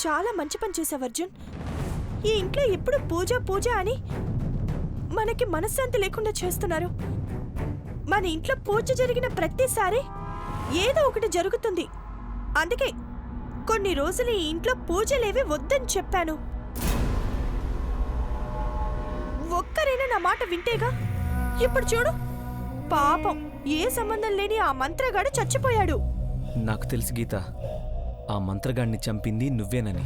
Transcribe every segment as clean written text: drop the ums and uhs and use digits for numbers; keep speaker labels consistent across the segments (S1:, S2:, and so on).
S1: చాలా మంచి పని చేసావు అర్జున్. ఈ ఇంట్లో ఎప్పుడు పూజ పూజ అని మనకి మనశ్శాంతి లేకుండా చేస్తున్నారు. మన ఇంట్లో పూజ జరిగిన ప్రతిసారి ఏదో ఒకటి జరుగుతుంది. అందుకే కొన్ని రోజులు ఈ ఇంట్లో పూజలేవి వద్దని చెప్పాను. ఒక్కరైనా నా మాట వింటేగా. ఇప్పుడు చూడు, పాపం ఏ సంబంధం లేని ఆ మంత్రగాడు చచ్చిపోయాడు.
S2: నాకు తెలుసు గీత, ఆ మంత్రగాడిని చంపింది నువ్వేనని.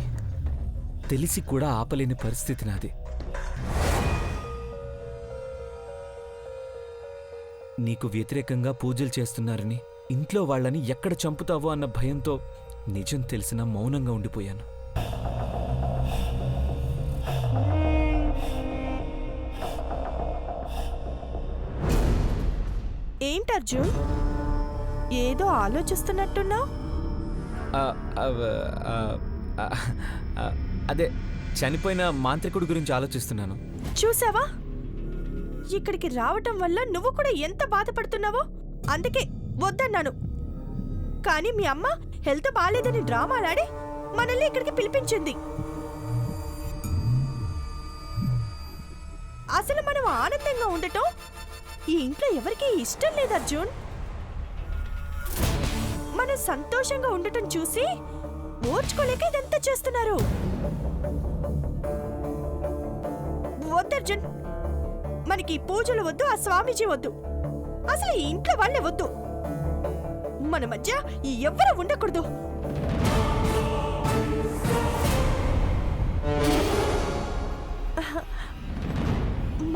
S2: తెలిసి కూడా ఆపలేని పరిస్థితి నాది. నీకు వ్యతిరేకంగా పూజలు చేస్తున్నారని, ఇంట్లో వాళ్ళని ఎక్కడ చంపుతావో అన్న భయంతో నిజం తెలిసినా మౌనంగా ఉండిపోయాను.
S1: ఏంటి అర్జున్, ఏదో ఆలోచిస్తున్నట్టున్నావు?
S2: అదే, చనిపోయిన మాంత్రికుడి గురించి ఆలోచిస్తున్నాను.
S1: చూసావా, ఇక్కడికి రావటం వల్ల నువ్వు కూడా ఎంత బాధపడుతున్నావో. అందుకే వద్దన్నాను. కానీ మీ అమ్మ హెల్త్ బాలేదని డ్రామాలాడి మనల్ని ఇక్కడికి పిలిపించింది. అసలు మనం ఆనందంగా ఉండటం ఈ ఇంట్లో ఎవరికీ ఇష్టం లేదు అర్జున్. మనం సంతోషంగా ఉండటం చూసి ఓర్చుకోలేక ఇదంతా చేస్తున్నారు. వద్దర్జున్, మనకి పూజలు వద్దు, ఆ స్వామీజీ వద్దు, అసలు ఈ ఇంట్లో వాళ్ళే వద్దు. మన మధ్య ఎవ్వరూ ఉండకూడదు.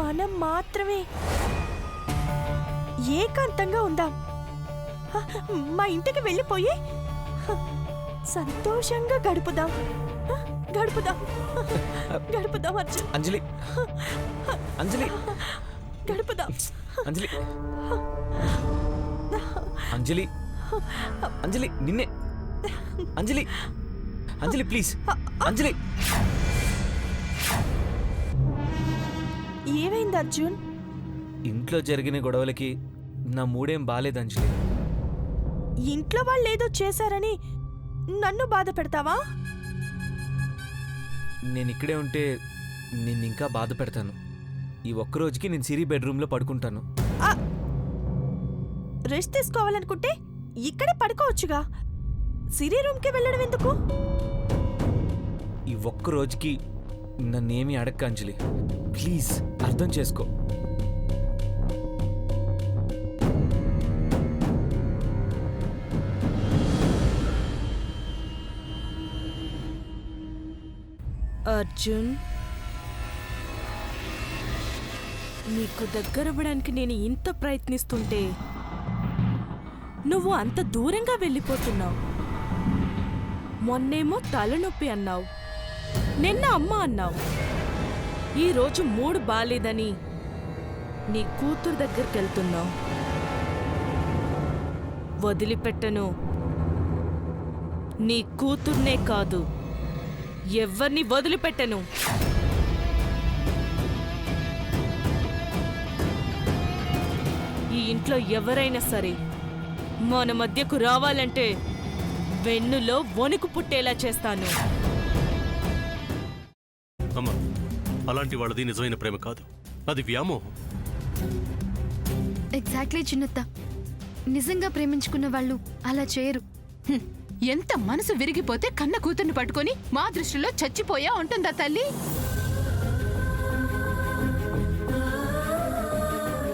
S1: మనం మాత్రమే ఏకాంతంగా ఉందాం. మా ఇంటికి వెళ్ళిపోయి సంతోషంగా గడుపుదాం. గడుపుదాం గడుపుదాం అర్జున్.
S2: అంజలి, అంజలి,
S1: గడుపుదాం.
S2: అంజలి, అంజలి, అంజలి, నిన్నే. అంజలి, అంజలి ప్లీజ్, అంజలి.
S1: ఏమైంది అర్జున్?
S2: ఇంట్లో జరిగిన గొడవలకి నా మూడేం బాలేదు అంజలి.
S1: ఇంట్లో వాళ్ళు ఏదో చేశారని నన్ను బాధ పెడతావా?
S2: నేను ఇక్కడే ఉంటే నిన్నింకా బాధ పెడతాను. ఈ ఒక్కరోజుకి నేను సిరి బెడ్రూమ్లో పడుకుంటాను.
S1: రెస్ట్ తీసుకోవాలనుకుంటే ఇక్కడే పడుకోవచ్చుగా. సిరి రూమ్కి వెళ్ళడం ఎందుకు?
S2: ఈ ఒక్కరోజుకి నన్నేమీ అడక్క అంజలి, ప్లీజ్ అర్థం చేసుకో.
S1: అర్జున్, నీకు దగ్గరవ్వడానికి నేను ఇంత ప్రయత్నిస్తుంటే నువ్వు అంత దూరంగా వెళ్ళిపోతున్నావు. మొన్నేమో తలనొప్పి అన్నావు, నిన్న అమ్మ అన్నావు, ఈరోజు మూడు బాలేదని నీ కూతురు దగ్గరికి వెళ్తున్నావు. వదిలిపెట్టను. నీ కూతుర్నే కాదు, ఎవ్వర్ని వదిలిపెట్టను. ఈ ఇంట్లో ఎవరైనా సరే మన మధ్యకు రావాలంటే వెన్నులో వణుకు పుట్టేలా చేస్తాను.
S3: అమ్మా, అలాంటి వాళ్ళది నిజమైన ప్రేమ కాదు, అది వ్యామోహం.
S4: ఎగ్జాక్ట్లీ చిన్నత్త, నిజంగా ప్రేమించుకున్న వాళ్ళు అలా చేయరు.
S5: ఎంత మనసు విరిగిపోతే కన్న కూతుర్ని పట్టుకొని మా దృష్టిలో చచ్చిపోయా ఉంటుందా తల్లి?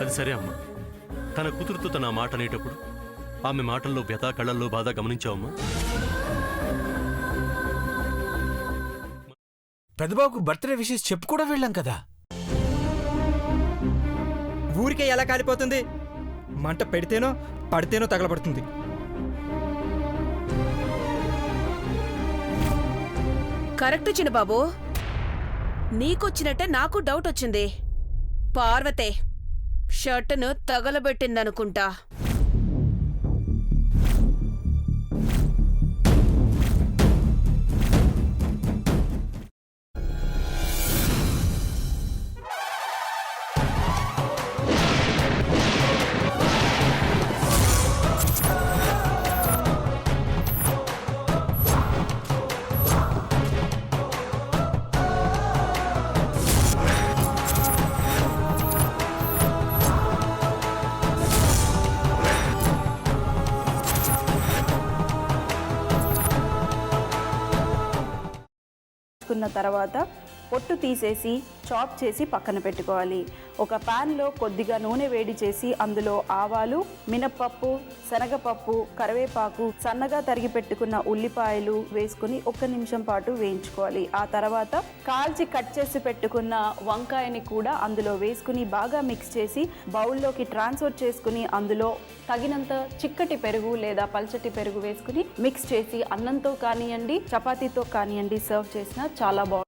S3: అది సరే అమ్మా, తన కూతురుతో తన మాట అనేటప్పుడు ఆమె మాటల్లో వ్యథ, కళ్ళల్లో బాధ గమనించావమ్మా?
S6: పెద్దబాబుకు బర్త్డే విషెస్ చెప్పు కూడా వెళ్ళాం కదా.
S7: ఊరికే ఎలా కాలిపోతుంది? మంట పెడితేనో పడితేనో తగలబడుతుంది.
S8: కరెక్ట్ చిన్నబాబు, నీకొచ్చినట్టే నాకు డౌట్ వచ్చింది. పార్వతే షర్టును తగలబెట్టిందనుకుంటా.
S9: పెట్టుకున్న తర్వాత పొట్టు తీసేసి చాప్ చేసి పక్కన పెట్టుకోవాలి. ఒక ప్యాన్లో కొద్దిగా నూనె వేడి చేసి అందులో ఆవాలు, మినప్పప్పు, శనగపప్పు, కరివేపాకు, సన్నగా తరిగి పెట్టుకున్న ఉల్లిపాయలు వేసుకుని 1 నిమిషం పాటు వేయించుకోవాలి. ఆ తర్వాత కాల్చి కట్ చేసి పెట్టుకున్న వంకాయని కూడా అందులో వేసుకుని బాగా మిక్స్ చేసి బౌల్లోకి ట్రాన్స్ఫర్ చేసుకుని అందులో తగినంత చిక్కటి పెరుగు లేదా పల్చటి పెరుగు వేసుకుని మిక్స్ చేసి అన్నంతో కానివ్వండి, చపాతీతో కానివ్వండి సర్వ్ చేసినా చాలా బాగుంటుంది.